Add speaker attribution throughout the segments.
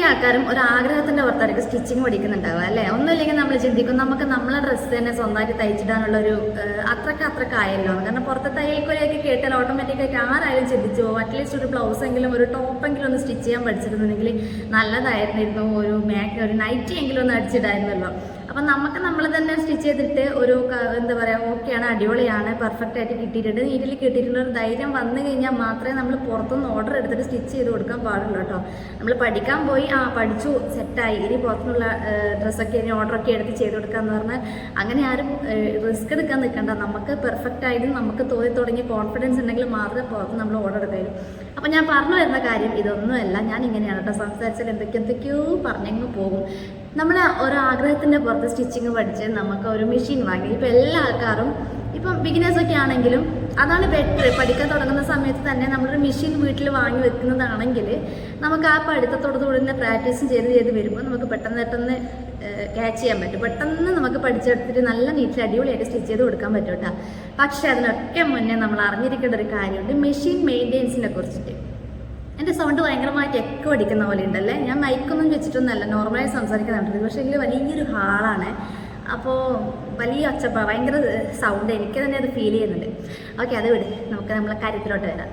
Speaker 1: ആൾക്കാരും ഒരു ആഗ്രഹത്തിന്റെ പുറത്തായിരിക്കും സ്റ്റിച്ചിങ് പഠിക്കുന്നുണ്ടാവുക അല്ലേ. ഒന്നുമില്ലെങ്കിൽ നമ്മൾ ചിന്തിക്കും നമുക്ക് നമ്മളെ ഡ്രസ്സ് തന്നെ സ്വന്തമായിട്ട് തയ്ച്ചിടാനുള്ളൊരു അത്രക്കായല്ലോ. കാരണം പുറത്തെ തയ്യൽക്കൊലയൊക്കെ കേട്ടാൽ ഓട്ടോമാറ്റിക്കായിട്ട് ആരായാലും ചിന്തിച്ചു പോകും അറ്റ്ലീസ്റ്റ് ഒരു ബ്ലൗസ് എങ്കിലും ഒരു ടോപ്പെങ്കിലും ഒന്ന് സ്റ്റിച്ച് ചെയ്യാൻ പഠിച്ചിരുന്നുണ്ടെങ്കിൽ നല്ലതായിരുന്നു. ഒരു നൈറ്റി എങ്കിലും ഒന്ന് അടിച്ചിടായിരുന്നല്ലോ. അപ്പം നമുക്ക് നമ്മൾ തന്നെ സ്റ്റിച്ച് ചെയ്തിട്ട് ഒരു എന്താ പറയുക ഓക്കെയാണ്, അടിപൊളിയാണ്, പെർഫെക്റ്റ് ആയിട്ട് കിട്ടിയിട്ടുണ്ട്, നീറ്റിൽ കിട്ടിയിട്ടുള്ള ഒരു ധൈര്യം വന്നു കഴിഞ്ഞാൽ മാത്രമേ നമ്മൾ പുറത്തുനിന്ന് ഓർഡർ എടുത്തിട്ട് സ്റ്റിച്ച് ചെയ്ത് കൊടുക്കാൻ പാടുള്ളൂ കേട്ടോ. നമ്മൾ പഠിക്കാൻ പോയി പഠിച്ചു സെറ്റായി ഇനി പുറത്തുനിന്നുള്ള ഡ്രസ്സൊക്കെ ഇനി ഓർഡറൊക്കെ എടുത്ത് ചെയ്ത് കൊടുക്കാമെന്ന് പറഞ്ഞാൽ അങ്ങനെ ആരും റിസ്ക് എടുക്കാൻ നിൽക്കണ്ട. നമുക്ക് പെർഫെക്റ്റ് ആയിട്ട് നമുക്ക് തോന്നി തുടങ്ങിയ കോൺഫിഡൻസ് ഉണ്ടെങ്കിൽ മാത്രമേ പുറത്ത് നമ്മൾ ഓർഡർ എടുക്കുകയുള്ളൂ. അപ്പം ഞാൻ പറഞ്ഞു വരുന്ന കാര്യം ഇതൊന്നുമല്ല, ഞാൻ ഇങ്ങനെയാണ് കേട്ടോ സംസാരിച്ചാൽ എന്തൊക്കെയോ പറഞ്ഞങ്ങ് പോകും. നമ്മൾ ഒരാഗ്രഹത്തിൻ്റെ പുറത്ത് സ്റ്റിച്ചിങ് പഠിച്ച് നമുക്ക് ഒരു മെഷീൻ വാങ്ങി. ഇപ്പം എല്ലാ ആൾക്കാരും ഇപ്പം ബിഗിനേഴ്സൊക്കെ ആണെങ്കിലും അതാണ് ബെറ്റർ. പഠിക്കാൻ തുടങ്ങുന്ന സമയത്ത് തന്നെ നമ്മളൊരു മെഷീൻ വീട്ടിൽ വാങ്ങി വെക്കുന്നതാണെങ്കിൽ നമുക്ക് ആ പഠിത്തത്തോടു തന്നെ പ്രാക്ടീസും ചെയ്ത് വരുമ്പോൾ നമുക്ക് പെട്ടെന്ന് ക്യാച്ച് ചെയ്യാൻ പറ്റും. പെട്ടെന്ന് നമുക്ക് പഠിച്ചെടുത്തിട്ട് നല്ല നീറ്റിൽ അടിപൊളിയായിട്ട് സ്റ്റിച്ച് ചെയ്ത് കൊടുക്കാൻ പറ്റും കേട്ടോ. പക്ഷേ അതിനൊക്കെ മുന്നേ നമ്മൾ അറിഞ്ഞിരിക്കേണ്ട ഒരു കാര്യമുണ്ട് മെഷീൻ മെയിൻ്റെനൻസിനെ കുറിച്ചിട്ട്. എൻ്റെ സൗണ്ട് ഭയങ്കരമായിട്ട് എക്കോ അടിക്കുന്ന പോലെ ഉണ്ടല്ലേ. ഞാൻ മൈക്കൊന്നും വെച്ചിട്ടൊന്നുമല്ല, നോർമലായി സംസാരിക്കുന്നുണ്ട്. പക്ഷേ എങ്കിൽ വലിയൊരു ഹാളാണ്, അപ്പോൾ വലിയ ഒച്ചപ്പ ഭയങ്കര സൗണ്ട് എനിക്ക് തന്നെ അത് ഫീൽ ചെയ്യുന്നുണ്ട്. ഓക്കെ, അത് വിട്, നമുക്ക് നമ്മളെ കാര്യത്തിലോട്ട് വരാം.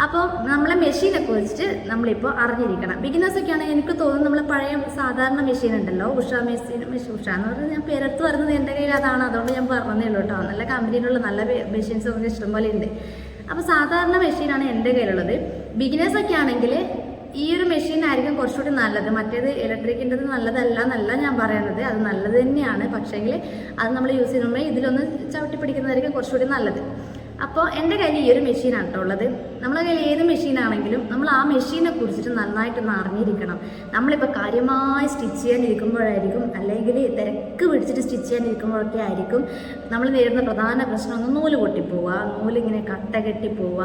Speaker 1: അപ്പോൾ നമ്മളെ മെഷീനെ കുറിച്ചിട്ട് നമ്മളിപ്പോൾ അറിഞ്ഞിരിക്കണം. ബിഗിനേഴ്സൊക്കെ ആണെങ്കിൽ എനിക്ക് തോന്നുന്നു നമ്മളെ പഴയ സാധാരണ മെഷീൻ ഉണ്ടല്ലോ, ഉഷ ഉഷ എന്ന് പറഞ്ഞാൽ ഞാൻ പേരത്ത് വരുന്നത് എൻ്റെ കയ്യിൽ അതാണ്, അതുകൊണ്ട് ഞാൻ പറഞ്ഞതേ ഉള്ളൂ കേട്ടോ. നല്ല കമ്പനിയിലുള്ള നല്ല മെഷീൻസ് ഒക്കെ ഇഷ്ടംപോലെ ഉണ്ട്. അപ്പോൾ സാധാരണ മെഷീനാണ് എൻ്റെ കയ്യിലുള്ളത്. ബിഗിനേഴ്സൊക്കെ ആണെങ്കിൽ ഈ ഒരു മെഷീനായിരിക്കും കുറച്ചുകൂടി നല്ലത്. മറ്റേത് ഇലക്ട്രിക്കിൻ്റെത് നല്ലതല്ല എന്നല്ല ഞാൻ പറയുന്നത്, അത് നല്ലത് തന്നെയാണ്. പക്ഷേങ്കിൽ അത് നമ്മൾ യൂസ് ചെയ്യുമ്പോൾ ഇതിലൊന്ന് ചവിട്ടി പിടിക്കുന്നതായിരിക്കും കുറച്ചുകൂടി നല്ലത്. അപ്പോൾ എൻ്റെ കയ്യിൽ ഈ ഒരു മെഷീനാണ് കേട്ടോ ഉള്ളത്. നമ്മളെ കയ്യിൽ ഏത് മെഷീനാണെങ്കിലും നമ്മൾ ആ മെഷീനെ കുറിച്ചിട്ട് നന്നായിട്ടൊന്ന് അറിഞ്ഞിരിക്കണം. നമ്മളിപ്പോൾ കാര്യമായി സ്റ്റിച്ച് ചെയ്യാനിരിക്കുമ്പോഴായിരിക്കും, അല്ലെങ്കിൽ തിരക്ക് പിടിച്ചിട്ട് സ്റ്റിച്ച് ചെയ്യാനിരിക്കുമ്പോഴൊക്കെ ആയിരിക്കും നമ്മൾ നേരിടുന്ന പ്രധാന പ്രശ്നം ഒന്ന് നൂല് പൊട്ടിപ്പോവുക, നൂലിങ്ങനെ കട്ട കെട്ടിപ്പോവുക.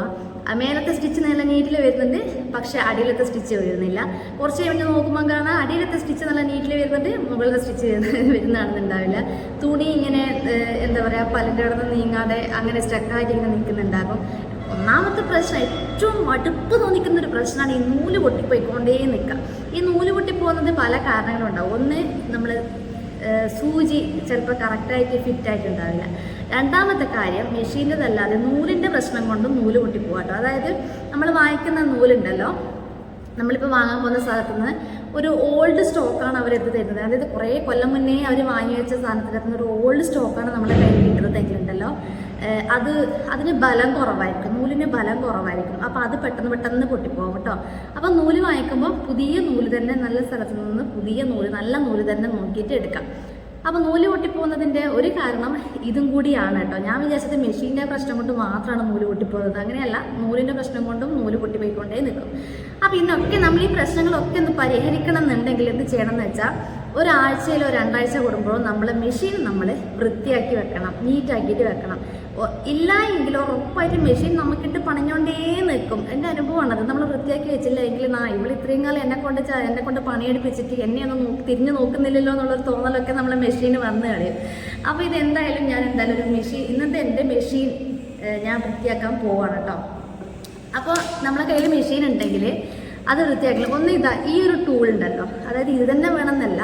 Speaker 1: മേലത്തെ സ്റ്റിച്ച് നല്ല നീറ്റിൽ വരുന്നുണ്ട്, പക്ഷേ അടിയിലത്തെ സ്റ്റിച്ച് വരുന്നില്ല. കുറച്ച് കഴിഞ്ഞ് നോക്കുമ്പോൾ കാണാൻ അടിയിലത്തെ സ്റ്റിച്ച് നല്ല നീറ്റിൽ വരുന്നുണ്ട്, മുകളിലത്തെ സ്റ്റിച്ച് വരുന്നതാണെന്നുണ്ടാവില്ല. തുണി ഇങ്ങനെ എന്താ പറയുക പല്ലിൻ്റെ അവിടെ നിന്ന് നീങ്ങാതെ അങ്ങനെ സ്റ്റക്കായിട്ട് ഇങ്ങനെ നിൽക്കുന്നുണ്ടാകും. ഒന്നാമത്തെ പ്രശ്നം, ഏറ്റവും മടുപ്പ് തോന്നിക്കുന്നൊരു പ്രശ്നമാണ് ഈ നൂല് പൊട്ടിപ്പോയിക്കൊണ്ടേ നിൽക്കുക. ഈ നൂല് പൊട്ടിപ്പോകുന്നത് പല കാരണങ്ങളുണ്ടാവും. ഒന്ന്, നമ്മൾ സൂചി ചിലപ്പോൾ കറക്റ്റായിട്ട് ഫിറ്റായിട്ടുണ്ടാവില്ല. രണ്ടാമത്തെ കാര്യം, മെഷീൻ്റെതല്ലാതെ നൂലിൻ്റെ പ്രശ്നം കൊണ്ടും നൂല് പൊട്ടിപ്പോകാട്ടോ. അതായത് നമ്മൾ വാങ്ങിക്കുന്ന നൂലുണ്ടല്ലോ, നമ്മളിപ്പോൾ വാങ്ങാൻ പോകുന്ന സ്ഥലത്ത് നിന്ന് ഒരു ഓൾഡ് സ്റ്റോക്കാണ് അവരെടുത്ത് തരുന്നത്. അതായത് കുറേ കൊല്ലം മുന്നേ അവർ വാങ്ങി വെച്ച സാധനത്തിനകത്ത് ഒരു ഓൾഡ് സ്റ്റോക്കാണ് നമ്മളെ കയ്യിൽ കിട്ടുന്നതെങ്കിലുണ്ടല്ലോ, അതിന് ബലം കുറവായിരിക്കും, നൂലിന് ബലം കുറവായിരിക്കും. അപ്പോൾ അത് പെട്ടെന്ന് പൊട്ടിപ്പോകും കേട്ടോ. അപ്പോൾ നൂല് വാങ്ങിക്കുമ്പോൾ പുതിയ നൂല് തന്നെ, നല്ല സ്ഥലത്ത് നിന്ന് പുതിയ നൂല്, നല്ല നൂല് തന്നെ നോക്കിയിട്ട് എടുക്കാം. അപ്പോൾ നൂല് പൊട്ടിപ്പോകുന്നതിൻ്റെ ഒരു കാരണം ഇതും കൂടിയാണ് കേട്ടോ. ഞാൻ വിചാരിച്ചത് മെഷീൻ്റെ പ്രശ്നം കൊണ്ട് മാത്രമാണ് നൂല് പൊട്ടിപ്പോകുന്നത്. അങ്ങനെയല്ല, നൂലിൻ്റെ പ്രശ്നം കൊണ്ടും നൂല് പൊട്ടിപ്പോയിക്കൊണ്ടേ നിൽക്കും. അപ്പോൾ ഇതിനൊക്കെ നമ്മൾ ഈ പ്രശ്നങ്ങളൊക്കെ ഒന്ന് പരിഹരിക്കണം എന്നുണ്ടെങ്കിൽ എന്ത് ചെയ്യണം എന്ന് വെച്ചാൽ, ഒരാഴ്ചയിലോ 2 ആഴ്ച കൂടുമ്പോഴോ നമ്മൾ മെഷീൻ നമ്മൾ വൃത്തിയാക്കി വെക്കണം, നീറ്റാക്കിയിട്ട് വെക്കണം. ഇല്ല എങ്കിൽ ഉറപ്പായിട്ട് മെഷീൻ നമുക്കിട്ട് പണിഞ്ഞോണ്ടേ നിൽക്കും. എൻ്റെ അനുഭവമാണത്. നമ്മൾ വൃത്തിയാക്കി വെച്ചില്ല എങ്കിൽ ഇവിടെ ഇത്രയും കാലം എന്നെ കൊണ്ട് പണിയെടുപ്പിച്ചിട്ട് എന്നെയൊന്നും തിരിഞ്ഞു നോക്കുന്നില്ലല്ലോ എന്നുള്ളൊരു തോന്നലൊക്കെ നമ്മളെ മെഷീന് വന്നു കളയും. അപ്പോൾ ഇതെന്തായാലും ഞാൻ ഒരു മെഷീൻ, ഇന്നത്തെ എൻ്റെ മെഷീൻ ഞാൻ വൃത്തിയാക്കാൻ പോവാണ് കേട്ടോ. അപ്പോൾ നമ്മളെ കയ്യിൽ മെഷീൻ ഉണ്ടെങ്കിൽ അത് വൃത്തിയാക്കില്ല. ഒന്ന് ഈ ഒരു ടൂൾ ഉണ്ടല്ലോ, അതായത് ഇത് തന്നെ വേണമെന്നല്ല,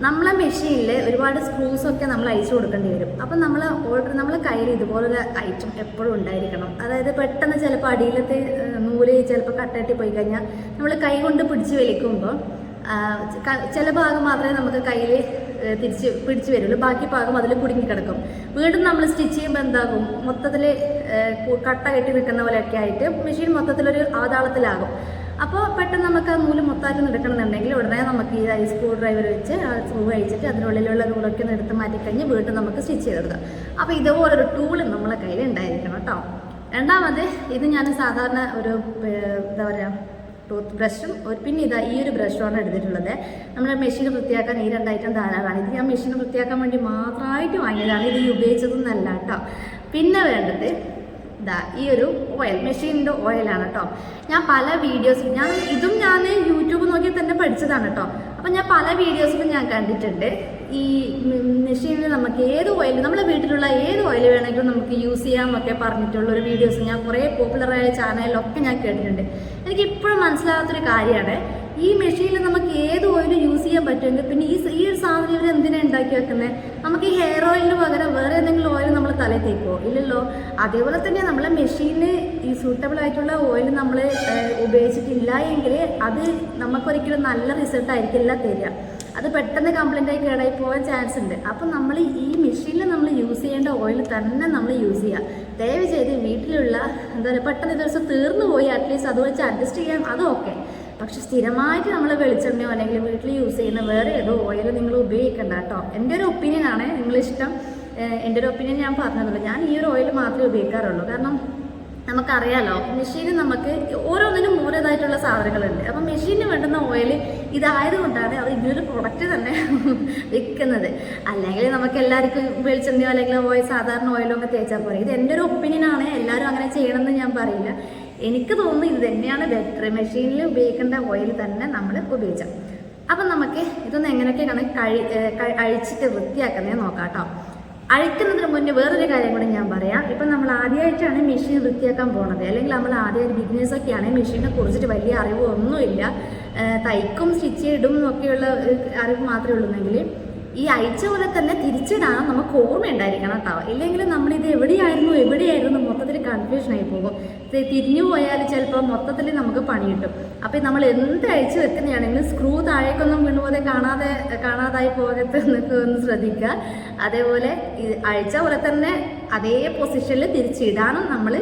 Speaker 1: നമ്മളെ മെഷീനിൽ ഒരുപാട് സ്ക്രൂസൊക്കെ നമ്മൾ അയച്ചു കൊടുക്കേണ്ടി വരും. അപ്പം നമ്മളെ കയ്യിൽ ഇതുപോലൊരു ഐറ്റം എപ്പോഴും ഉണ്ടായിരിക്കണം. അതായത് പെട്ടെന്ന് ചിലപ്പോൾ അടിയിലത്തെ നൂല് ചിലപ്പോൾ കട്ടട്ടി പോയി കഴിഞ്ഞാൽ നമ്മൾ കൈ കൊണ്ട് പിടിച്ച് വലിക്കുമ്പോൾ ചില ഭാഗം മാത്രമേ നമുക്ക് കയ്യിൽ പിടിച്ച് വരുള്ളൂ, ബാക്കി ഭാഗം അതിൽ കുടുങ്ങിക്കിടക്കും. വീണ്ടും നമ്മൾ സ്റ്റിച്ച് ചെയ്യുമ്പോൾ എന്താകും, മൊത്തത്തിൽ കട്ട കെട്ടി നിൽക്കുന്ന പോലെയൊക്കെ ആയിട്ട് മെഷീൻ മൊത്തത്തിലൊരു ആതാളത്തിലാകും. അപ്പോൾ പെട്ടെന്ന് നമുക്ക് ആ നൂല് മൊത്തമായിട്ട് എടുക്കണമെന്നുണ്ടെങ്കിൽ ഉടനെ നമുക്ക് ഈ സ്ക്രൂ ഡ്രൈവർ വെച്ച് ആ സ്ക്രൂ കഴിച്ചിട്ട് അതിനുള്ളിലുള്ള നൂലൊക്കെ ഒന്ന് എടുത്ത് മാറ്റിക്കഴിഞ്ഞ് വീണ്ടും നമുക്ക് സ്റ്റിച്ച് ചെയ്തെടുക്കാം. അപ്പോൾ ഇതുപോലൊരു ടൂള് നമ്മളെ കയ്യിൽ ഉണ്ടായിരിക്കണം കേട്ടോ. രണ്ടാമത്, ഇത് ഞാൻ സാധാരണ ഒരു എന്താ പറയുക ടൂത്ത് ബ്രഷും പിന്നെ ഈ ഒരു ബ്രഷുമാണ് എടുത്തിട്ടുള്ളത്. നമ്മുടെ മെഷീൻ വൃത്തിയാക്കാൻ ഈ 2 ഐറ്റം ധാരാളമാണ്. ഇത് ഞാൻ മെഷീൻ വൃത്തിയാക്കാൻ വേണ്ടി മാത്രമായിട്ട് വാങ്ങിയതാണ്, ഇത് ഉപയോഗിച്ചതൊന്നല്ല കേട്ടോ. പിന്നെ വേണ്ടത് ഈ ഒരു ഓയിൽ, മെഷീനിൻ്റെ ഓയിലാണ് കേട്ടോ. ഞാൻ പല വീഡിയോസിൽ ഞാൻ യൂട്യൂബ് നോക്കി തന്നെ പഠിച്ചതാണ് കേട്ടോ. അപ്പം ഞാൻ പല വീഡിയോസിലും ഞാൻ കണ്ടിട്ടുണ്ട് ഈ മെഷീനിൽ നമുക്ക് ഏത് ഓയിൽ, നമ്മുടെ വീട്ടിലുള്ള ഏത് ഓയിൽ വേണമെങ്കിലും നമുക്ക് യൂസ് ചെയ്യാമെന്നൊക്കെ പറഞ്ഞിട്ടുള്ളൊരു വീഡിയോസ് ഞാൻ കുറേ പോപ്പുലറായ ചാനലിലൊക്കെ ഞാൻ കേട്ടിട്ടുണ്ട്. എനിക്കിപ്പോഴും മനസ്സിലാകാത്തൊരു കാര്യമാണ്, ഈ ഈ മെഷീനിൽ നമുക്ക് ഏത് ഓയിൽ യൂസ് ചെയ്യാൻ പറ്റുമെങ്കിൽ പിന്നെ ഈ ഒരു സാധനം ഇവർ എന്തിനാണ് ഉണ്ടാക്കി വെക്കുന്നത്? നമുക്ക് ഈ ഹെയർ ഓയിലിന് പകരം വേറെ ഏതെങ്കിലും ഓയിൽ നമ്മൾ തലയിൽ തേക്കുമോ? ഇല്ലല്ലോ. അതേപോലെ തന്നെ നമ്മളെ മെഷീനിൽ ഈ സൂട്ടബിൾ ആയിട്ടുള്ള ഓയിൽ നമ്മൾ ഉപയോഗിച്ചിട്ടില്ല എങ്കിൽ അത് നമുക്കൊരിക്കലും നല്ല റിസൾട്ട് ആയിരിക്കില്ല തരിക. അത് പെട്ടെന്ന് കംപ്ലൈൻ്റ് ആയി കേടായി പോകാൻ ചാൻസ് ഉണ്ട്. അപ്പം നമ്മൾ ഈ മെഷീനിൽ നമ്മൾ യൂസ് ചെയ്യേണ്ട ഓയിൽ തന്നെ നമ്മൾ യൂസ് ചെയ്യുക. ദയവ് ചെയ്ത് വീട്ടിലുള്ള എന്താ പറയുക, പെട്ടെന്ന് ദിവസം തീർന്നു പോയി അറ്റ്ലീസ്റ്റ് അത് വെച്ച് അഡ്ജസ്റ്റ് ചെയ്യാൻ അത് ഓക്കെ. പക്ഷെ സ്ഥിരമായിട്ട് നമ്മൾ വെളിച്ചെണ്ണയോ അല്ലെങ്കിൽ വീട്ടിൽ യൂസ് ചെയ്യുന്ന വേറെ ഏതോ ഓയിൽ നിങ്ങൾ ഉപയോഗിക്കണ്ട കേട്ടോ. എൻ്റെ ഒരു ഒപ്പീനിയനാണ്, നിങ്ങളിഷ്ടം. എൻ്റെ ഒരു ഒപ്പീനിയൻ ഞാൻ പറഞ്ഞതല്ലോ, ഞാൻ ഈ ഒരു ഓയിൽ മാത്രമേ ഉപയോഗിക്കാറുള്ളൂ. കാരണം നമുക്കറിയാലോ മെഷീന് നമുക്ക് ഓരോന്നിനും ഓരോതായിട്ടുള്ള സാധനങ്ങളുണ്ട്. അപ്പം മെഷീന് വേണ്ടുന്ന ഓയിൽ ഇതായതുകൊണ്ടാണ് അവർ ഇങ്ങനൊരു പ്രൊഡക്റ്റ് തന്നെ വിൽക്കുന്നത്. അല്ലെങ്കിൽ നമുക്ക് എല്ലാവർക്കും വെളിച്ചെണ്ണയോ അല്ലെങ്കിൽ സാധാരണ ഓയിലോ ഒക്കെ തേച്ചാൽ പോലെ. ഇത് എൻ്റെ ഒരു ഒപ്പീനിയനാണ്, എല്ലാവരും അങ്ങനെ ചെയ്യണമെന്ന് ഞാൻ പറയില്ല. എനിക്ക് തോന്നുന്നു ഇത് തന്നെയാണ് ബെറ്റർ. മെഷീനിൽ ഉപയോഗിക്കേണ്ട ഓയിൽ തന്നെ നമ്മൾ ഉപയോഗിച്ചാൽ. അപ്പം നമുക്ക് ഇതൊന്ന് എങ്ങനെയൊക്കെയാണ് അഴിച്ചിട്ട് വൃത്തിയാക്കുന്നത് നോക്കാം കേട്ടോ. അഴിക്കുന്നതിന് മുന്നേ വേറൊരു കാര്യം കൂടി ഞാൻ പറയാം. ഇപ്പം നമ്മൾ ആദ്യമായിട്ടാണ് മെഷീൻ വൃത്തിയാക്കാൻ പോണത്, അല്ലെങ്കിൽ നമ്മൾ ആദ്യമായിട്ട് ബിഗിനേഴ്സൊക്കെയാണ്, മെഷീനെ കുറിച്ചിട്ട് വലിയ അറിവ് ഒന്നുമില്ല, തയ്ക്കും സ്റ്റിച്ച് ഇടും എന്നൊക്കെയുള്ള അറിവ് മാത്രമേ ഉള്ളൂന്നെങ്കിൽ ഈ അയച്ച പോലെ തന്നെ തിരിച്ചിടാൻ നമുക്ക് ഓർമ്മ ഉണ്ടായിരിക്കണം കേട്ടോ. ഇല്ലെങ്കിൽ നമ്മളിത് എവിടെയായിരുന്നു മൊത്തത്തിൽ കൺഫ്യൂഷനായി പോകും. തിരിഞ്ഞു പോയാൽ ചിലപ്പോൾ മൊത്തത്തിൽ നമുക്ക് പണി കിട്ടും. അപ്പം നമ്മൾ എന്ത് അഴിച്ചു വെക്കുന്നതാണെങ്കിലും സ്ക്രൂ താഴേക്കൊന്നും വീണുപോലെ കാണാതായി പോകരുത് എന്നൊക്കെ ഒന്ന് ശ്രദ്ധിക്കുക. അതേപോലെ അഴിച്ച പോലെ തന്നെ അതേ പൊസിഷനിൽ തിരിച്ചിടാനും നമ്മൾ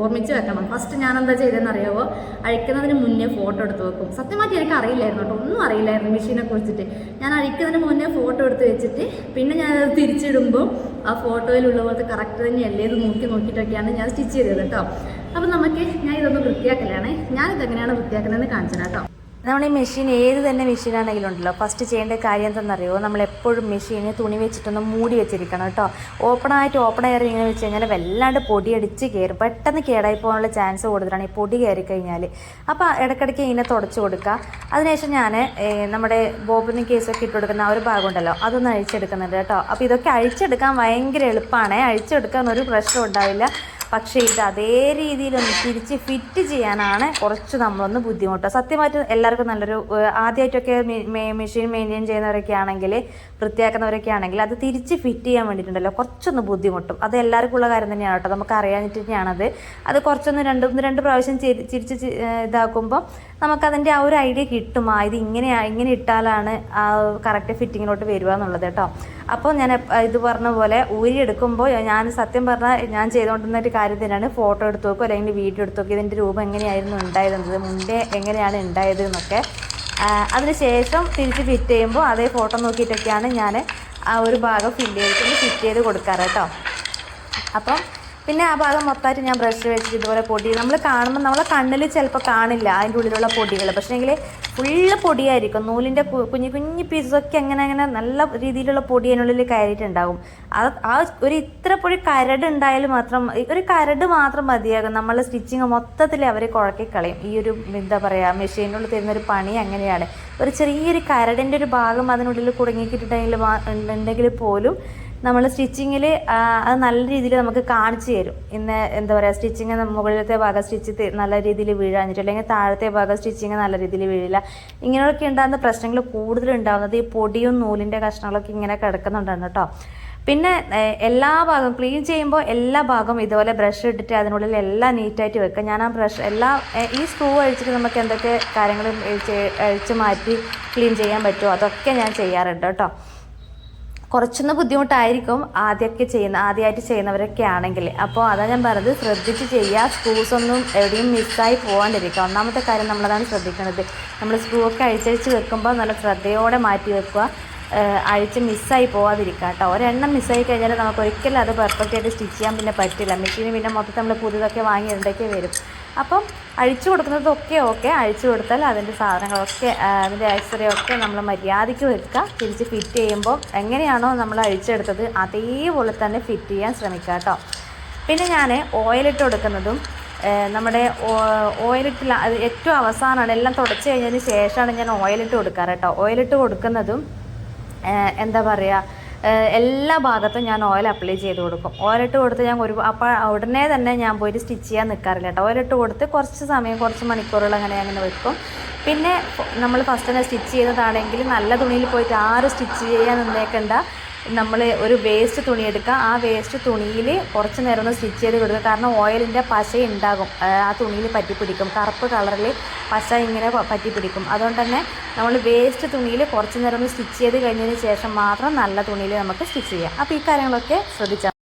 Speaker 1: ഓർമ്മിച്ച് വെക്കണം. ഫസ്റ്റ് ഞാൻ എന്താ ചെയ്തതെന്ന് അറിയാവോ, അഴിക്കുന്നതിന് മുന്നേ ഫോട്ടോ എടുത്ത് വെക്കും. സത്യമായിട്ട് എനിക്ക് അറിയില്ലായിരുന്നു കേട്ടോ, ഒന്നും അറിയില്ലായിരുന്നു മെഷീനെ കുറിച്ചിട്ട്. ഞാൻ അഴിക്കുന്നതിന് മുന്നേ ഫോട്ടോ എടുത്ത് വെച്ചിട്ട് പിന്നെ ഞാനത് തിരിച്ചിടുമ്പോൾ ആ ഫോട്ടോയിലുള്ള പോലത്തെ കറക്റ്റ് തന്നെയല്ലേ ഇത് നോക്കിയിട്ടൊക്കെയാണ് ഞാൻ സ്റ്റിച്ച് ചെയ്തത് കേട്ടോ. അപ്പം ഞാൻ ഇതൊന്ന് വൃത്തിയാക്കലാണ്. ഞാനിതെങ്ങനെയാണ് വൃത്തിയാക്കുന്നതെന്ന് കാണിച്ചു കേട്ടോ.
Speaker 2: നമ്മൾ ഈ മെഷീൻ ഏത് തന്നെ മെഷീനാണെങ്കിലും ഉണ്ടല്ലോ, ഫസ്റ്റ് ചെയ്യേണ്ട കാര്യം എന്തെന്നറിയോ, നമ്മളെപ്പോഴും മെഷീന് തുണി വെച്ചിട്ടൊന്ന് മൂടി വെച്ചിരിക്കണം കേട്ടോ. ഓപ്പൺ എയർ ഇങ്ങനെ വെച്ച് കഴിഞ്ഞാൽ വല്ലാണ്ട് പൊടിയടിച്ച് കയറും, പെട്ടെന്ന് കേടായി പോകാനുള്ള ചാൻസ് കൂടുതലാണ് ഈ പൊടി കയറി കഴിഞ്ഞാൽ. അപ്പോൾ ഇടയ്ക്കിടയ്ക്ക് ഇങ്ങനെ തുടച്ച് കൊടുക്കുക. അതിനുശേഷം ഞാൻ നമ്മുടെ ബോബിന് കേസൊക്കെ ഇട്ട് കൊടുക്കുന്ന ആ ഒരു ഭാഗം ഉണ്ടല്ലോ, അതൊന്ന് അഴിച്ചെടുക്കുന്നുണ്ട് കേട്ടോ. അപ്പോൾ ഇതൊക്കെ അഴിച്ചെടുക്കാൻ ഭയങ്കര എളുപ്പമാണ്, അഴിച്ചെടുക്കാൻ ഒരു പ്രശ്നം ഉണ്ടാവില്ല. പക്ഷേ ഇത് അതേ രീതിയിലൊന്ന് തിരിച്ച് ഫിറ്റ് ചെയ്യാനാണ് കുറച്ച് നമ്മളൊന്ന് ബുദ്ധിമുട്ട്. സത്യമായിട്ട് എല്ലാവർക്കും നല്ലൊരു ആദ്യമായിട്ടൊക്കെ മെഷീൻ മെയിൻറ്റെയിൻ ചെയ്യുന്നവരൊക്കെ ആണെങ്കിൽ, വൃത്തിയാക്കുന്നവരൊക്കെ ആണെങ്കിൽ അത് തിരിച്ച് ഫിറ്റ് ചെയ്യാൻ വേണ്ടിയിട്ടുണ്ടല്ലോ കുറച്ചൊന്ന് ബുദ്ധിമുട്ടും. അത് എല്ലാവർക്കും ഉള്ള കാര്യം തന്നെയാണ് കേട്ടോ, നമുക്ക് അറിയാഞ്ഞിട്ട് തന്നെയാണത്. അത് കുറച്ചൊന്ന് രണ്ട് പ്രാവശ്യം തിരിച്ച് ഇതാക്കുമ്പോൾ നമുക്കതിൻ്റെ ആ ഒരു ഐഡിയ കിട്ടും. ഇത് ഇങ്ങനെ ഇട്ടാലാണ് ആ കറക്റ്റ് ഫിറ്റിങ്ങിലോട്ട് വരിക എന്നുള്ളത് കേട്ടോ. അപ്പോൾ ഞാൻ ഇത് പറഞ്ഞ പോലെ ഊരിയെടുക്കുമ്പോൾ ഞാൻ സത്യം പറഞ്ഞാൽ ഞാൻ ചെയ്തുകൊണ്ടിരുന്ന ഒരു കാര്യം തന്നെയാണ്, ഫോട്ടോ എടുത്ത് നോക്കും അല്ലെങ്കിൽ വീഡിയോ എടുത്ത് നോക്കും, ഇതിൻ്റെ രൂപം എങ്ങനെയായിരുന്നു ഉണ്ടായിരുന്നത്, മുന്നേ എങ്ങനെയാണ് ഉണ്ടായത് എന്നൊക്കെ. അതിന് ശേഷം തിരിച്ച് ഫിറ്റ് ചെയ്യുമ്പോൾ അതേ ഫോട്ടോ നോക്കിയിട്ടൊക്കെയാണ് ഞാൻ ആ ഒരു ഭാഗം ഫിറ്റ് ചെയ്ത് കൊടുക്കാറ് കേട്ടോ. അപ്പം പിന്നെ ആ ഭാഗം മൊത്തമായിട്ട് ഞാൻ ബ്രഷ് വെച്ചിട്ട് ഇതുപോലെ പൊടി നമ്മൾ കാണുമ്പോൾ നമ്മളെ കണ്ണിൽ ചിലപ്പോൾ കാണില്ല അതിൻ്റെ ഉള്ളിലുള്ള പൊടികൾ, പക്ഷേങ്കിൽ ഫുള്ള് പൊടിയായിരിക്കും. നൂലിൻ്റെ കുഞ്ഞു പീസൊക്കെ അങ്ങനെ നല്ല രീതിയിലുള്ള പൊടി അതിനുള്ളിൽ കയറിയിട്ടുണ്ടാകും. ആ ഒരു ഇത്ര പൊടി കരട് മാത്രം, ഒരു കരട് മാത്രം മതിയാകും നമ്മൾ സ്റ്റിച്ചിങ് മൊത്തത്തിൽ അവർ കുഴക്കിക്കളയും. ഈ ഒരു എന്താ പറയുക, മെഷീനുള്ളിൽ തരുന്നൊരു പണി അങ്ങനെയാണ്. ഒരു ചെറിയൊരു കരടിൻ്റെ ഒരു ഭാഗം അതിനുള്ളിൽ കുടുങ്ങിക്കിട്ടുണ്ടെങ്കിൽ പോലും നമ്മൾ സ്റ്റിച്ചിങ്ങിൽ അത് നല്ല രീതിയിൽ നമുക്ക് കാണിച്ചു തരും. ഇന്ന് എന്താ പറയുക, സ്റ്റിച്ചിങ് മുകളിലത്തെ ഭാഗം സ്റ്റിച്ച് നല്ല രീതിയിൽ വീഴാഞ്ഞിട്ട്, അല്ലെങ്കിൽ താഴത്തെ ഭാഗം സ്റ്റിച്ചിങ് നല്ല രീതിയിൽ വീഴില്ല. ഇങ്ങനെയൊക്കെ ഉണ്ടാകുന്ന പ്രശ്നങ്ങൾ കൂടുതലുണ്ടാകുന്നത് ഈ പൊടിയും നൂലിൻ്റെ കഷ്ണങ്ങളൊക്കെ ഇങ്ങനെ കിടക്കുന്നുണ്ടാണ് കേട്ടോ. പിന്നെ എല്ലാ ഭാഗവും ക്ലീൻ ചെയ്യുമ്പോൾ എല്ലാ ഭാഗവും ഇതുപോലെ ബ്രഷ് ഇട്ടിട്ട് അതിനുള്ളിൽ എല്ലാം നീറ്റായിട്ട് വെക്കുക. ഞാൻ ആ ബ്രഷ് ഈ സ്ക്രൂ അഴിച്ചിട്ട് നമുക്ക് എന്തൊക്കെ കാര്യങ്ങൾ അഴിച്ച് മാറ്റി ക്ലീൻ ചെയ്യാൻ പറ്റുമോ അതൊക്കെ ഞാൻ ചെയ്യാറുണ്ട് കേട്ടോ. കുറച്ചൊന്ന് ബുദ്ധിമുട്ടായിരിക്കും ആദ്യമായിട്ട് ചെയ്യുന്നവരൊക്കെ ആണെങ്കിൽ. അപ്പോൾ അതാണ് ഞാൻ പറഞ്ഞത്, ശ്രദ്ധിച്ച് ചെയ്യുക. സ്ക്രൂസൊന്നും എവിടെയും മിസ്സായി പോകാണ്ടിരിക്കുക. ഒന്നാമത്തെ കാര്യം നമ്മളതാണ് ശ്രദ്ധിക്കുന്നത്. നമ്മൾ സ്ക്രൂ ഒക്കെ അഴിച്ചഴിച്ച് വെക്കുമ്പോൾ നല്ല ശ്രദ്ധയോടെ മാറ്റി വെക്കുക, അഴിച്ച് മിസ്സായി പോകാതിരിക്കുക കേട്ടോ. ഒരെണ്ണം മിസ്സായി കഴിഞ്ഞാൽ നമുക്ക് ഒരിക്കലും അത് പെർഫെക്റ്റായിട്ട് സ്റ്റിച്ച് ചെയ്യാൻ പിന്നെ പറ്റില്ല. മെഷീന് പിന്നെ മൊത്തത്തിൽ നമ്മൾ പുതിയതൊക്കെ വാങ്ങി ഇടയ്ക്ക് വരും. അപ്പം അഴിച്ചു കൊടുക്കുന്നതൊക്കെ അഴിച്ചു കൊടുത്താൽ അതിൻ്റെ സാധനങ്ങളൊക്കെ അതിൻ്റെ ആക്സറിയൊക്കെ നമ്മൾ മര്യാദയ്ക്ക് വെക്കുക. തിരിച്ച് ഫിറ്റ് ചെയ്യുമ്പോൾ എങ്ങനെയാണോ നമ്മൾ അഴിച്ചെടുത്തത് അതേപോലെ തന്നെ ഫിറ്റ് ചെയ്യാൻ ശ്രമിക്കുക കേട്ടോ. പിന്നെ ഞാൻ ഓയിലിട്ട് കൊടുക്കുന്നതും നമ്മുടെ ഓയിലിട്ടില്ല, അത് ഏറ്റവും അവസാനമാണ്. എല്ലാം തുടച്ച് കഴിഞ്ഞതിന് ശേഷമാണ് ഞാൻ ഓയിലിട്ട് കൊടുക്കാറ് കേട്ടോ. ഓയിലിട്ട് കൊടുക്കുന്നതും എന്താ പറയുക, എല്ലാ ഭാഗത്തും ഞാൻ ഓയിൽ അപ്ലൈ ചെയ്ത് കൊടുക്കും. ഓയിലിട്ട് കൊടുത്ത് ഞാൻ അപ്പോൾ ഉടനെ തന്നെ ഞാൻ പോയിട്ട് സ്റ്റിച്ച് ചെയ്യാൻ നിൽക്കാറില്ല കേട്ടോ. ഓയിലിട്ട് കൊടുത്ത് കുറച്ച് സമയം, കുറച്ച് മണിക്കൂറുകൾ അങ്ങനെ വെക്കും. പിന്നെ നമ്മൾ ഫസ്റ്റ് തന്നെ സ്റ്റിച്ച് ചെയ്യുന്നതാണെങ്കിൽ നല്ല തുണിയിൽ പോയിട്ട് ആരും സ്റ്റിച്ച് ചെയ്യാൻ നിന്നേക്കണ്ട. നമ്മൾ ഒരു വേസ്റ്റ് തുണി എടുക്കുക, ആ വേസ്റ്റ് തുണിയിൽ കുറച്ച് നേരം ഒന്ന് സ്റ്റിച്ച് ചെയ്ത് കൊടുക്കുക. കാരണം ഓയിലിൻ്റെ പശ ഉണ്ടാകും, ആ തുണിയിൽ പറ്റിപ്പിടിക്കും, കറുപ്പ് കളറിൽ പശ ഇങ്ങനെ പറ്റിപ്പിടിക്കും. അതുകൊണ്ട് തന്നെ നമ്മൾ വേസ്റ്റ് തുണിയിൽ കുറച്ച് നേരം ഒന്ന് സ്റ്റിച്ച് ചെയ്ത് കഴിഞ്ഞതിന് ശേഷം മാത്രം നല്ല തുണിയിൽ നമുക്ക് സ്റ്റിച്ച് ചെയ്യാം. അപ്പോൾ ഈ കാര്യങ്ങളൊക്കെ ശ്രദ്ധിച്ചാൽ